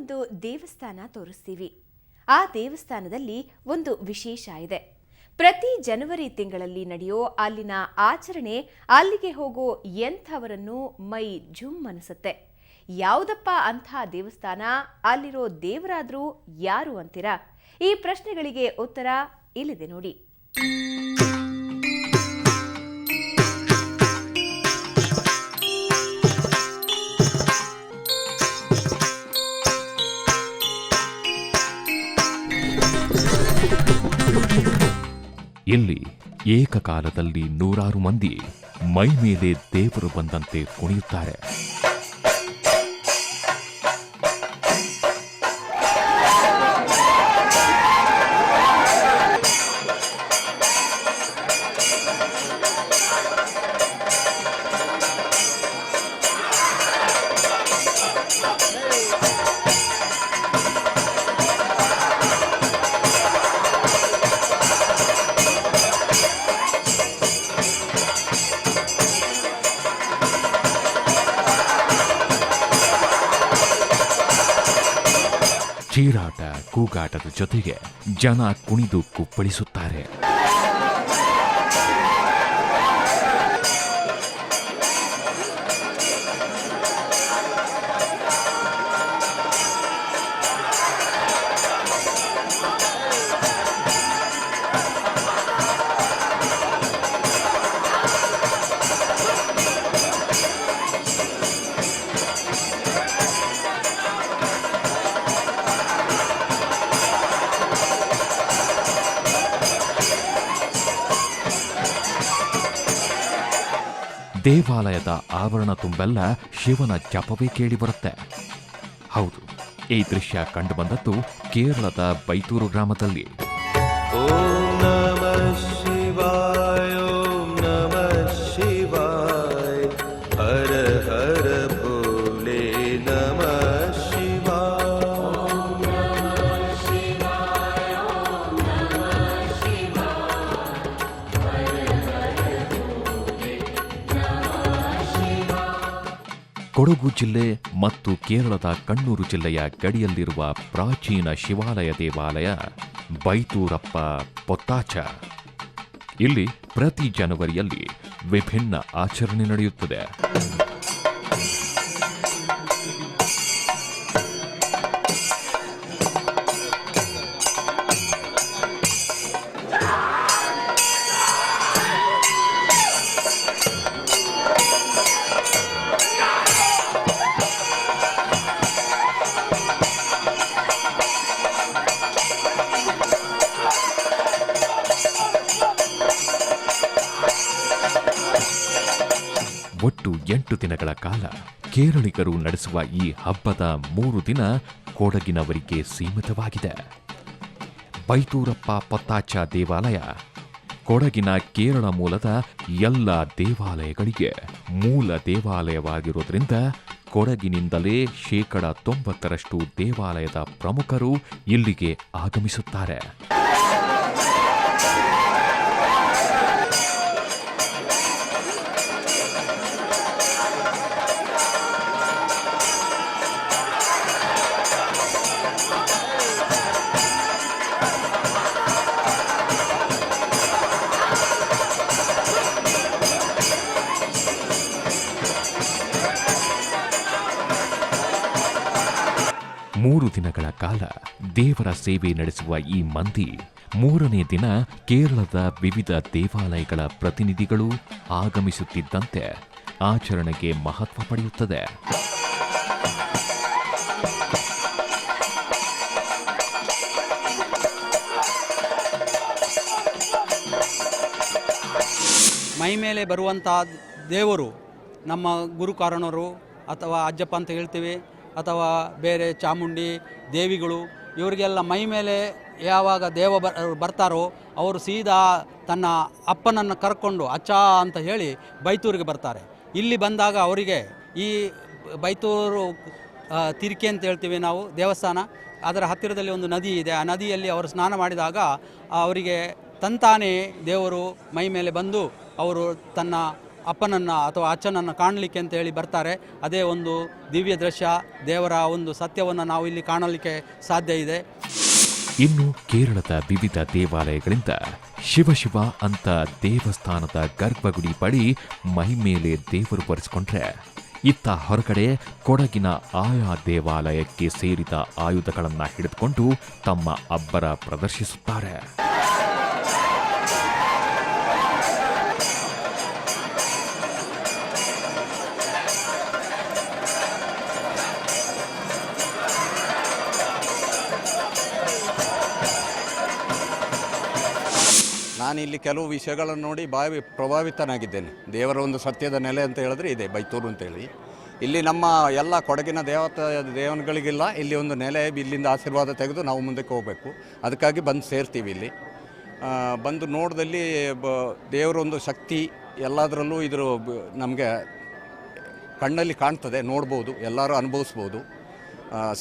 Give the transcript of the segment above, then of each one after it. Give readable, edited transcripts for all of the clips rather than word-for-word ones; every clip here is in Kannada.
ಒಂದು ದೇವಸ್ಥಾನ ತೋರಿಸ್ತೀವಿ. ಆ ದೇವಸ್ಥಾನದಲ್ಲಿ ಒಂದು ವಿಶೇಷ ಇದೆ. ಪ್ರತಿ ಜನವರಿ ತಿಂಗಳಲ್ಲಿ ನಡೆಯೋ ಅಲ್ಲಿನ ಆಚರಣೆ ಅಲ್ಲಿಗೆ ಹೋಗೋ ಎಂಥವರನ್ನು ಮೈ ಜುಮ್ ಅನಿಸುತ್ತೆ. ಯಾವುದಪ್ಪ ಅಂಥ ದೇವಸ್ಥಾನ, ಅಲ್ಲಿರೋ ದೇವರಾದ್ರೂ ಯಾರು ಅಂತೀರಾ? ಈ ಪ್ರಶ್ನೆಗಳಿಗೆ ಉತ್ತರ ಇಲ್ಲಿದೆ ನೋಡಿ. ಇಲ್ಲಿ ಏಕಕಾಲದಲ್ಲಿ ನೂರಾರು ಮಂದಿ ಮೈ ಮೇಲೆ ದೇವರು ಬಂದಂತೆ ಕುಣಿಯುತ್ತಾರೆ. ಚೀರಾಟ ಕೂಗಾಟದ ಜೊತೆಗೆ ಜನ ಕುಣಿದು ಕುಪ್ಪಳಿಸುತ್ತಾರೆ. ದೇವಾಲಯದ ಆವರಣ ತುಂಬೆಲ್ಲ ಶಿವನ ಜಪವೇ ಕೇಳಿಬರುತ್ತೆ. ಹೌದು, ಈ ದೃಶ್ಯ ಕಂಡುಬಂದದ್ದು ಕೇರಳದ ಬೈತೂರು ಗ್ರಾಮದಲ್ಲಿ. ಓಂ ನಮಃ ಶಿವಾಯ, ಓಂ ನಮಃ ಶಿವಾಯ, ಹರ ಹರ ಭೋಲೆ ನಮಃ ಶಿವಾಯ. ಓಂ ನಮಃ ಶಿವಾಯ, ಓಂ ನಮಃ ಶಿವಾಯ, ಹರ ಹರ ಭೋಲೆ ನಮಃ ಶಿವಾಯ. ಕೊಡಗು ಜಿಲ್ಲೆ ಮತ್ತು ಕೇರಳದ ಕಣ್ಣೂರು ಜಿಲ್ಲೆಯ ಗಡಿಯಲ್ಲಿರುವ ಪ್ರಾಚೀನ ಶಿವಾಲಯ ದೇವಾಲಯ ಬೈತೂರಪ್ಪ ಪೊತ್ತಾಚ. ಇಲ್ಲಿ ಪ್ರತಿ ಜನವರಿಯಲ್ಲಿ ವಿಭಿನ್ನ ಆಚರಣೆ ನಡೆಯುತ್ತದೆ. ಒಟ್ಟು 8 ದಿನಗಳ ಕಾಲ ಕೇರಳಿಗರು ನಡೆಸುವ ಈ ಹಬ್ಬದ 3 ದಿನ ಕೊಡಗಿನವರಿಗೆ ಸೀಮಿತವಾಗಿದೆ. ಬೈತೂರಪ್ಪ ಪೊತ್ತಾಚ ದೇವಾಲಯ ಕೊಡಗಿನ ಕೇರಳ ಮೂಲದ ಎಲ್ಲ ದೇವಾಲಯಗಳಿಗೆ ಮೂಲ ದೇವಾಲಯವಾಗಿರುವುದರಿಂದ ಕೊಡಗಿನಿಂದಲೇ 90% ದೇವಾಲಯದ ಪ್ರಮುಖರು ಇಲ್ಲಿಗೆ ಆಗಮಿಸುತ್ತಾರೆ. ಮೂರು ದಿನಗಳ ಕಾಲ ದೇವರ ಸೇವೆ ನಡೆಸುವ ಈ ಮಂದಿ 3ನೇ ದಿನ ಕೇರಳದ ವಿವಿಧ ದೇವಾಲಯಗಳ ಪ್ರತಿನಿಧಿಗಳು ಆಗಮಿಸುತ್ತಿದ್ದಂತೆ ಆಚರಣೆಗೆ ಮಹತ್ವ ಪಡೆಯುತ್ತದೆ. ಮೈ ಮೇಲೆ ಬರುವಂಥ ದೇವರು ನಮ್ಮ ಗುರುಕಾರಣರು ಅಥವಾ ಅಜ್ಜಪ್ಪ ಅಂತ ಹೇಳ್ತೀವಿ, ಅಥವಾ ಬೇರೆ ಚಾಮುಂಡಿ ದೇವಿಗಳು, ಇವರಿಗೆಲ್ಲ ಮೈ ಮೇಲೆ ಯಾವಾಗ ದೇವ ಬರ್ತಾರೋ ಅವರು ಸೀದಾ ತನ್ನ ಅಪ್ಪನನ್ನು ಕರ್ಕೊಂಡು ಅಚ್ಚ ಅಂತ ಹೇಳಿ ಬೈತೂರಿಗೆ ಬರ್ತಾರೆ. ಇಲ್ಲಿ ಬಂದಾಗ ಅವರಿಗೆ ಈ ಬೈತೂರು ತಿರ್ಕೆ ಅಂತ ಹೇಳ್ತೀವಿ ನಾವು, ದೇವಸ್ಥಾನ, ಅದರ ಹತ್ತಿರದಲ್ಲಿ ಒಂದು ನದಿ ಇದೆ. ಆ ನದಿಯಲ್ಲಿ ಅವರು ಸ್ನಾನ ಮಾಡಿದಾಗ ಅವರಿಗೆ ತಂತಾನೇ ದೇವರು ಮೈ ಮೇಲೆ ಬಂದು ಅವರು ತನ್ನ ಅಪ್ಪನನ್ನು ಅಥವಾ ಅಚ್ಚನನ್ನು ಕಾಣಲಿಕ್ಕೆ ಅಂತ ಹೇಳಿ ಬರ್ತಾರೆ. ಅದೇ ಒಂದು ದಿವ್ಯ ದೃಶ್ಯ, ದೇವರ ಒಂದು ಸತ್ಯವನ್ನು ನಾವು ಇಲ್ಲಿ ಕಾಣಲಿಕ್ಕೆ ಸಾಧ್ಯ ಇದೆ. ಇನ್ನು ಕೇರಳದ ವಿವಿಧ ದೇವಾಲಯಗಳಿಂದ ಶಿವ ಶಿವ ಅಂತ ದೇವಸ್ಥಾನದ ಗರ್ಭಗುಡಿ ಬಳಿ ಮೈಮೇಲೆ ದೇವರು ಬರೆಸ್ಕೊಂಡ್ರೆ, ಇತ್ತ ಹೊರಗಡೆ ಕೊಡಗಿನ ಆಯಾ ದೇವಾಲಯಕ್ಕೆ ಸೇರಿದ ಆಯುಧಗಳನ್ನು ಹಿಡಿದುಕೊಂಡು ತಮ್ಮ ಅಬ್ಬರ ಪ್ರದರ್ಶಿಸುತ್ತಾರೆ. ನಾನಿಲ್ಲಿ ಕೆಲವು ವಿಷಯಗಳನ್ನು ನೋಡಿ ಪ್ರಭಾವಿತನಾಗಿದ್ದೇನೆ. ದೇವರ ಒಂದು ಸತ್ಯದ ನೆಲೆ ಅಂತ ಹೇಳಿದ್ರೆ ಇದೆ ಬೈತೂರು ಅಂತೇಳಿ. ಇಲ್ಲಿ ನಮ್ಮ ಎಲ್ಲ ಕೊಡಗಿನ ದೇವನುಗಳಿಗಿಲ್ಲ ಇಲ್ಲಿ ಒಂದು ನೆಲೆ, ಇಲ್ಲಿಂದ ಆಶೀರ್ವಾದ ತೆಗೆದು ನಾವು ಮುಂದಕ್ಕೆ ಹೋಗಬೇಕು. ಅದಕ್ಕಾಗಿ ಬಂದು ಸೇರ್ತೀವಿ. ಇಲ್ಲಿ ಬಂದು ನೋಡ್ದಲ್ಲಿ ದೇವರೊಂದು ಶಕ್ತಿ ಎಲ್ಲದರಲ್ಲೂ ಇದ್ರ ನಮಗೆ ಕಣ್ಣಲ್ಲಿ ಕಾಣ್ತದೆ, ನೋಡ್ಬೋದು, ಎಲ್ಲರೂ ಅನುಭವಿಸ್ಬೋದು.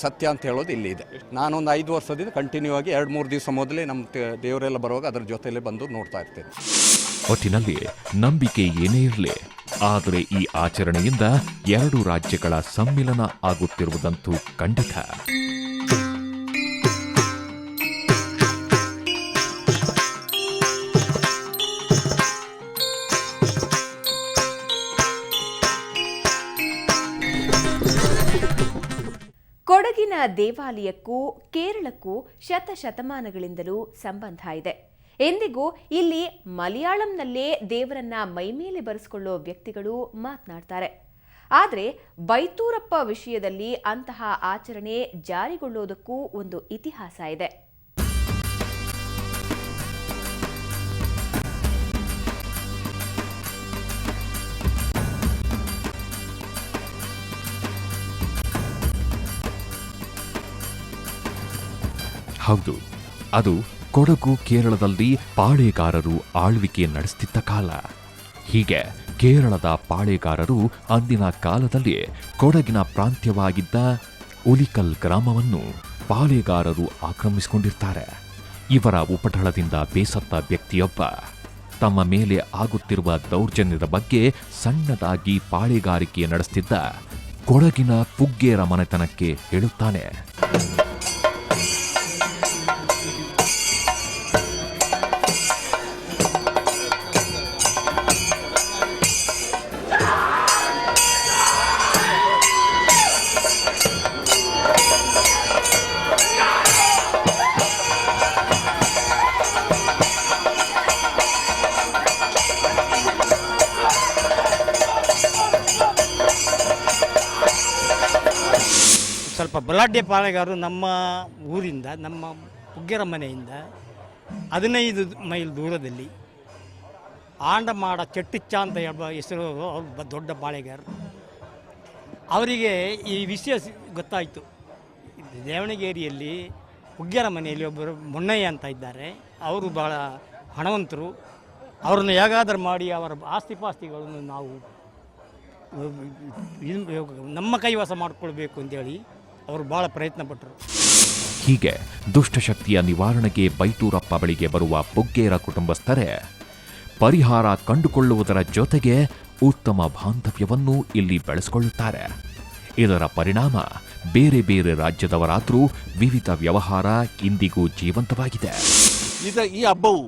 ಸತ್ಯ ಅಂತ ಹೇಳೋದು ಇಲ್ಲಿ ಇದೆ. ನಾನೊಂದು 5 ವರ್ಷದಿಂದ ಕಂಟಿನ್ಯೂ ಆಗಿ 2-3 ದಿವಸ ಮೊದಲೇ ನಮ್ಮ ದೇವರೆಲ್ಲ ಬರುವಾಗ ಅದರ ಜೊತೆಯಲ್ಲೇ ಬಂದು ನೋಡ್ತಾ ಇರ್ತೇನೆ. ಒಟ್ಟಿನಲ್ಲಿ ನಂಬಿಕೆ ಏನೇ ಇರಲಿ, ಆದರೆ ಈ ಆಚರಣೆಯಿಂದ 2 ರಾಜ್ಯಗಳ ಸಮ್ಮಿಲನ ಆಗುತ್ತಿರುವುದಂತೂ ಖಂಡಿತ. ಕೊಡಗಿನ ದೇವಾಲಯಕ್ಕೂ ಕೇರಳಕ್ಕೂ ಶತಶತಮಾನಗಳಿಂದಲೂ ಸಂಬಂಧ ಇದೆ. ಎಂದಿಗೂ ಇಲ್ಲಿ ಮಲಯಾಳಂನಲ್ಲೇ ದೇವರನ್ನ ಮೈಮೇಲೆ ಬರೆಸಿಕೊಳ್ಳೋ ವ್ಯಕ್ತಿಗಳು ಮಾತನಾಡ್ತಾರೆ. ಆದರೆ ಬೈತೂರಪ್ಪ ವಿಷಯದಲ್ಲಿ ಅಂತಹ ಆಚರಣೆ ಜಾರಿಗೊಳ್ಳೋದಕ್ಕೂ ಒಂದು ಇತಿಹಾಸ ಇದೆ. ಹೌದು, ಅದು ಕೊಡಗು ಕೇರಳದಲ್ಲಿ ಪಾಳೇಗಾರರು ಆಳ್ವಿಕೆ ನಡೆಸುತ್ತಿದ್ದ ಕಾಲ. ಹೀಗೆ ಕೇರಳದ ಪಾಳೇಗಾರರು ಅಂದಿನ ಕಾಲದಲ್ಲಿ ಕೊಡಗಿನ ಪ್ರಾಂತ್ಯವಾಗಿದ್ದ ಉಲಿಕಲ್ ಗ್ರಾಮವನ್ನು ಪಾಳೇಗಾರರು ಆಕ್ರಮಿಸಿಕೊಂಡಿರ್ತಾರೆ. ಇವರ ಉಪಟಳದಿಂದ ಬೇಸತ್ತ ವ್ಯಕ್ತಿಯೊಬ್ಬ ತಮ್ಮ ಮೇಲೆ ಆಗುತ್ತಿರುವ ದೌರ್ಜನ್ಯದ ಬಗ್ಗೆ ಸಣ್ಣದಾಗಿ ಪಾಳೇಗಾರಿಕೆ ನಡೆಸುತ್ತಿದ್ದ ಕೊಡಗಿನ ಪುಗ್ಗೇರ ಮನೆತನಕ್ಕೆ ಹೇಳುತ್ತಾನೆ. ಸ್ವಲ್ಪ ಬಲಾಢ್ಯ ಪಾಳೆಗಾರರು ನಮ್ಮ ಊರಿಂದ, ನಮ್ಮ ಪುಗ್ಗೆರ ಮನೆಯಿಂದ 15 ಮೈಲ್ ದೂರದಲ್ಲಿ ಆಂಡಮಾಡ ಚೆಟ್ಟಿಚ್ಚ ಅಂತ ಹೇಳುವ ಹೆಸರು, ಅವರು ದೊಡ್ಡ ಬಾಳೆಗಾರರು. ಅವರಿಗೆ ಈ ವಿಷಯ ಗೊತ್ತಾಯಿತು. ದೇವಣಗೆರೆಯಲ್ಲಿ ಪುಗ್ಗೆರ ಮನೆಯಲ್ಲಿ ಒಬ್ಬರು ಮೊನ್ನಯ್ಯ ಅಂತ ಇದ್ದಾರೆ. ಅವರು ಭಾಳ ಹಣವಂತರು. ಅವರನ್ನು ಹೇಗಾದರೂ ಮಾಡಿ ಅವರ ಆಸ್ತಿಪಾಸ್ತಿಗಳನ್ನು ನಾವು ನಮ್ಮ ಕೈವಶ ಮಾಡಿಕೊಳ್ಬೇಕು ಅಂತೇಳಿ ಅವರು ಭಾಳ ಪ್ರಯತ್ನ ಪಟ್ಟರು. ಹೀಗೆ ದುಷ್ಟಶಕ್ತಿಯ ನಿವಾರಣೆಗೆ ಬೈತೂರಪ್ಪ ಬಳಿಗೆ ಬರುವ ಪುಗ್ಗೇರ ಕುಟುಂಬಸ್ಥರೇ ಪರಿಹಾರ ಕಂಡುಕೊಳ್ಳುವುದರ ಜೊತೆಗೆ ಉತ್ತಮ ಬಾಂಧವ್ಯವನ್ನು ಇಲ್ಲಿ ಬೆಳೆಸಿಕೊಳ್ಳುತ್ತಾರೆ. ಇದರ ಪರಿಣಾಮ ಬೇರೆ ಬೇರೆ ರಾಜ್ಯದವರಾದರೂ ವಿವಿಧ ವ್ಯವಹಾರ ಇಂದಿಗೂ ಜೀವಂತವಾಗಿದೆ. ಈ ಹಬ್ಬವು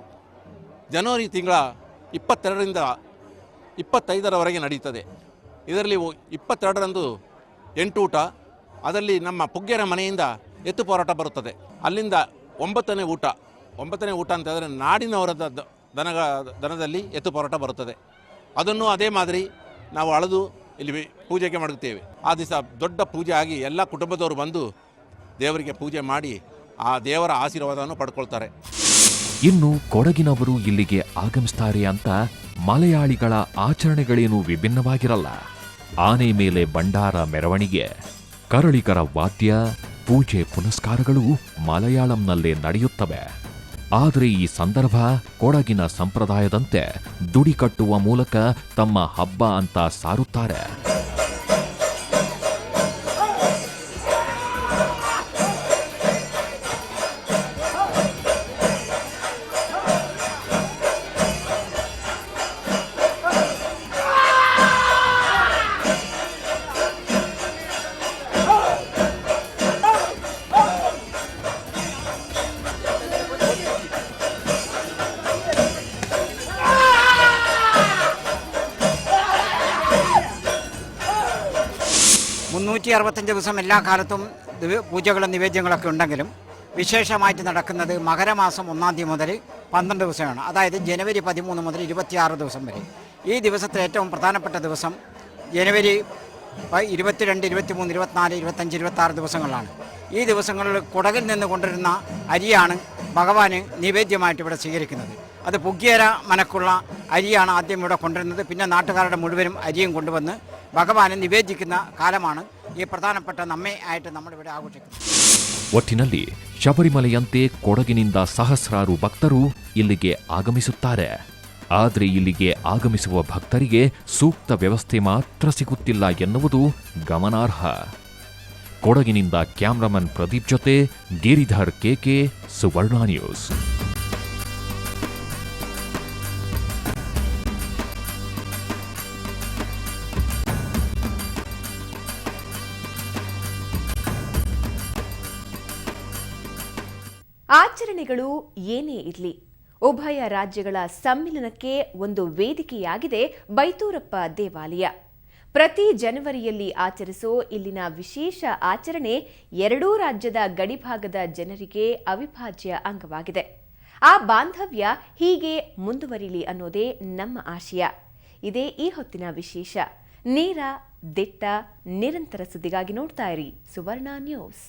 ಜನವರಿ ತಿಂಗಳ 22ರಿಂದ 25ರವರೆಗೆ ನಡೆಯುತ್ತದೆ. ಇದರಲ್ಲಿ 22ರಂದು 8 ಊಟ, ಅದರಲ್ಲಿ ನಮ್ಮ ಪುಗ್ಗೆರ ಮನೆಯಿಂದ ಎತ್ತು ಪೋರಾಟ ಬರುತ್ತದೆ. ಅಲ್ಲಿಂದ 9ನೇ ಊಟ ಅಂತಂದರೆ ನಾಡಿನವರ ದನದಲ್ಲಿ ಎತ್ತು ಪೋರಾಟ ಬರುತ್ತದೆ. ಅದನ್ನು ಅದೇ ಮಾದರಿ ನಾವು ಅಳೆದು ಇಲ್ಲಿ ಪೂಜೆಗೆ ಮಾಡುತ್ತೇವೆ. ಆ ದಿವಸ ದೊಡ್ಡ ಪೂಜೆ ಆಗಿ ಎಲ್ಲ ಕುಟುಂಬದವರು ಬಂದು ದೇವರಿಗೆ ಪೂಜೆ ಮಾಡಿ ಆ ದೇವರ ಆಶೀರ್ವಾದವನ್ನು ಪಡ್ಕೊಳ್ತಾರೆ. ಇನ್ನು ಕೊಡಗಿನವರು ಇಲ್ಲಿಗೆ ಆಗಮಿಸ್ತಾರೆ ಅಂತ ಮಲಯಾಳಿಗಳ ಆಚರಣೆಗಳೇನು ವಿಭಿನ್ನವಾಗಿರಲ್ಲ. ಆನೆ ಮೇಲೆ ಭಂಡಾರ ಮೆರವಣಿಗೆ, ಕರಳಿಗರ ವಾದ್ಯ, ಪೂಜೆ ಪುನಸ್ಕಾರಗಳು ಮಲಯಾಳಂನಲ್ಲೇ ನಡೆಯುತ್ತವೆ. ಆದರೆ ಈ ಸಂದರ್ಭ ಕೊಡಗಿನ ಸಂಪ್ರದಾಯದಂತೆ ದುಡಿ ಕಟ್ಟುವ ಮೂಲಕ ತಮ್ಮ ಹಬ್ಬ ಅಂತ ಸಾರುತ್ತಾರೆ. 365 ദിവസം എല്ലാ കാലത്തും പൂജകളും നിവേദ്യങ്ങളൊക്കെ ഉണ്ടെങ്കിലും വിശേഷമായിട്ട് നടക്കുന്നത് മകരമാസം 1-ാം തീയതി മുതൽ 12 ദിവസമാണ്. അതായത് ജനുവരി 13 മുതൽ 26 ദിവസം വരെ. ഈ ദിവസത്തെ ഏറ്റവും പ്രധാനപ്പെട്ട ദിവസം ജനുവരി 22, 23, 24, 25, 26 ദിവസങ്ങളാണ്. ഈ ദിവസങ്ങളിൽ കുടകിൽ നിന്ന് കൊണ്ടുവരുന്ന അരിയാണ് ഭഗവാന് നിവേദ്യമായിട്ട് ഇവിടെ സ്വീകരിക്കുന്നത്. അത് പുഗ്യേര മനക്കുള്ള അരിയാണ് ആദ്യം ഇവിടെ കൊണ്ടുവരുന്നത്. പിന്നെ നാട്ടുകാരുടെ മുഴുവനും അരിയും കൊണ്ടുവന്ന് ಭಗವಾನ್ ನಿವೇದಿക്കുന്ന ಕಾಲಮಾನು ಈ ಪ್ರಧಾನಪಟ್ಟ ನಮ್ಮೆ ಆಯ್ತು നമ്മളിവിടെ ಆಘೋಷಿക്കുന്നത്. ಒಟ್ಟಿನಲ್ಲಿ ಶಬರಿಮಲೆಯಂತೆ ಕೊಡಗಿನಿಂದ ಸಹಸ್ರಾರು ಭಕ್ತರು ಇಲ್ಲಿಗೆ ಆಗಮಿಸುತ್ತಾರೆ. ಆದರೆ ಇಲ್ಲಿಗೆ ಆಗಮಿಸುವ ಭಕ್ತರಿಗೆ ಸೂಕ್ತ ವ್ಯವಸ್ಥೆ ಮಾತ್ರ ಸಿಗುತ್ತಿಲ್ಲ ಎನ್ನುವುದು ಗಮನಾರ್ಹ. ಕೊಡಗಿನಿಂದ ಕ್ಯಾಮರಾಮನ್ ಪ್ರದೀಪ್ ಜೊತೆ ಗಿರಿಧರ್ ಕೆಕೆ, ಸುವರ್ಣ ನ್ಯೂಸ್. ಆಚರಣೆಗಳು ಏನೇ ಇರಲಿ, ಉಭಯ ರಾಜ್ಯಗಳ ಸಮ್ಮಿಲನಕ್ಕೆ ಒಂದು ವೇದಿಕೆಯಾಗಿದೆ ಬೈತೂರಪ್ಪ ದೇವಾಲಯ. ಪ್ರತಿ ಜನವರಿಯಲ್ಲಿ ಆಚರಿಸೋ ಇಲ್ಲಿನ ವಿಶೇಷ ಆಚರಣೆ ಎರಡೂ ರಾಜ್ಯದ ಗಡಿಭಾಗದ ಜನರಿಗೆ ಅವಿಭಾಜ್ಯ ಅಂಗವಾಗಿದೆ. ಆ ಬಾಂಧವ್ಯ ಹೀಗೆ ಮುಂದುವರಿಲಿ ಅನ್ನೋದೇ ನಮ್ಮ ಆಶಯ. ಇದೇ ಈ ಹೊತ್ತಿನ ವಿಶೇಷ. ನೇರ, ದಿಟ್ಟ, ನಿರಂತರ ಸುದ್ದಿಗಾಗಿ ನೋಡ್ತಾ ಇರಿ ಸುವರ್ಣ ನ್ಯೂಸ್.